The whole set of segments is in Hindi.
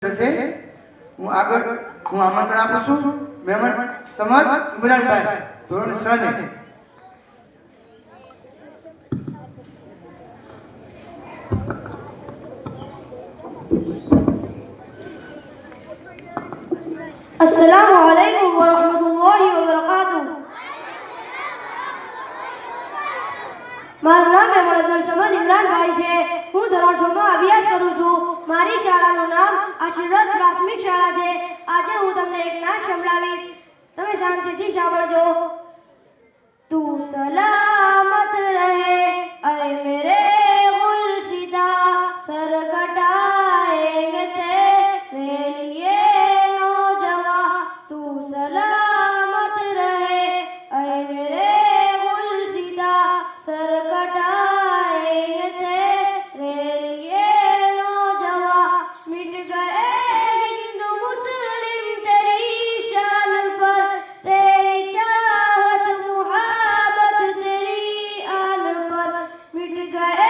હું આગળ હું આમંત્રણ આપું છું મહેમાન સમદ ઇમરાનભાઈ ધોરણ 6 ને अस्सलामु अलैकुम व रहमतुल्लाहि व बरकातुह। મારું નામ મહેમાન સમદ ઇમરાનભાઈ છે। હું ધોરણ 6 માં અભ્યાસ કરું છું। મારી શાળાનું નામ આશીર્વાદ પ્રાથમિક શાળા છે। આજે હું તમને એક નાત સંભળાવીશ, તમે શાંતિથી સાંભળજો। તું સલામત રહે ऐ मेरे गुलसिदा, सर कटाएंगे तेरे लिए नौजवां। तू सलामत रहे ऐ मेरे गुलसिदा, सर कटाएंगे तेरे लिए नौजवां। मिट गए हिंदू मुस्लिम तेरी शान पर, तेरी चाहत मुहब्बत तेरी आन पर। मिट गए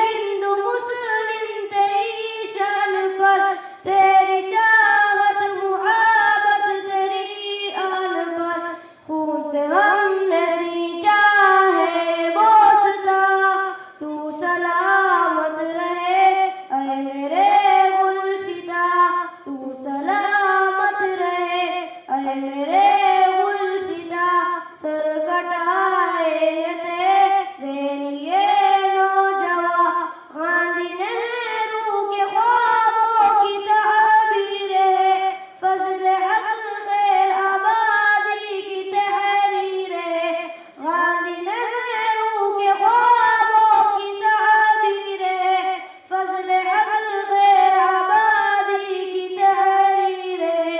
हिंदू मुस्लिम तेरी शान पर, तेरी चाहत मुहब्बत तेरी आन पर। खून से हमने सींचा है बोसता, तू सलामत रहे ऐ मेरे गुलसिदा। तू सलामत रहे ऐ मेरे गुलसिदा, सर कटाए तेरे लिए नौजवां। गांधी नेहरू के ख्वाबों की ताबीर है, फजल हक गैर आबादी की तहरीर है। गांधी नेहरू के ख्वाबों की ताबीर है, फजल हक गैर आबादी की तहरीर है।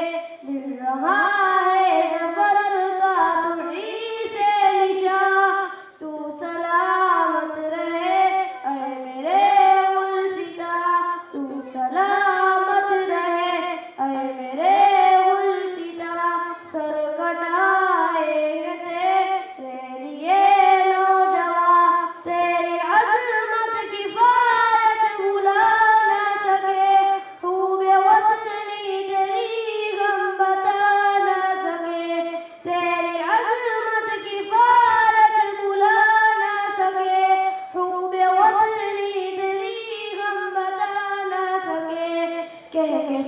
मिल रहा है ज़फ़र का तुम्हीं से निशान, तू सलामत रहे ऐ मेरे गुलसिदा। तू सलामत रहे ऐ मेरे गुलसिदा, सर कटाएंगे तेरे लिए नौजवां। तेरी अज़मत की फायत भुला न सके, खूबे वतनी तेरी गम बता न सके। तेरी अज़मत की फायत भुला न सके, खूबे वतनी तेरी गम बता न सके। कह के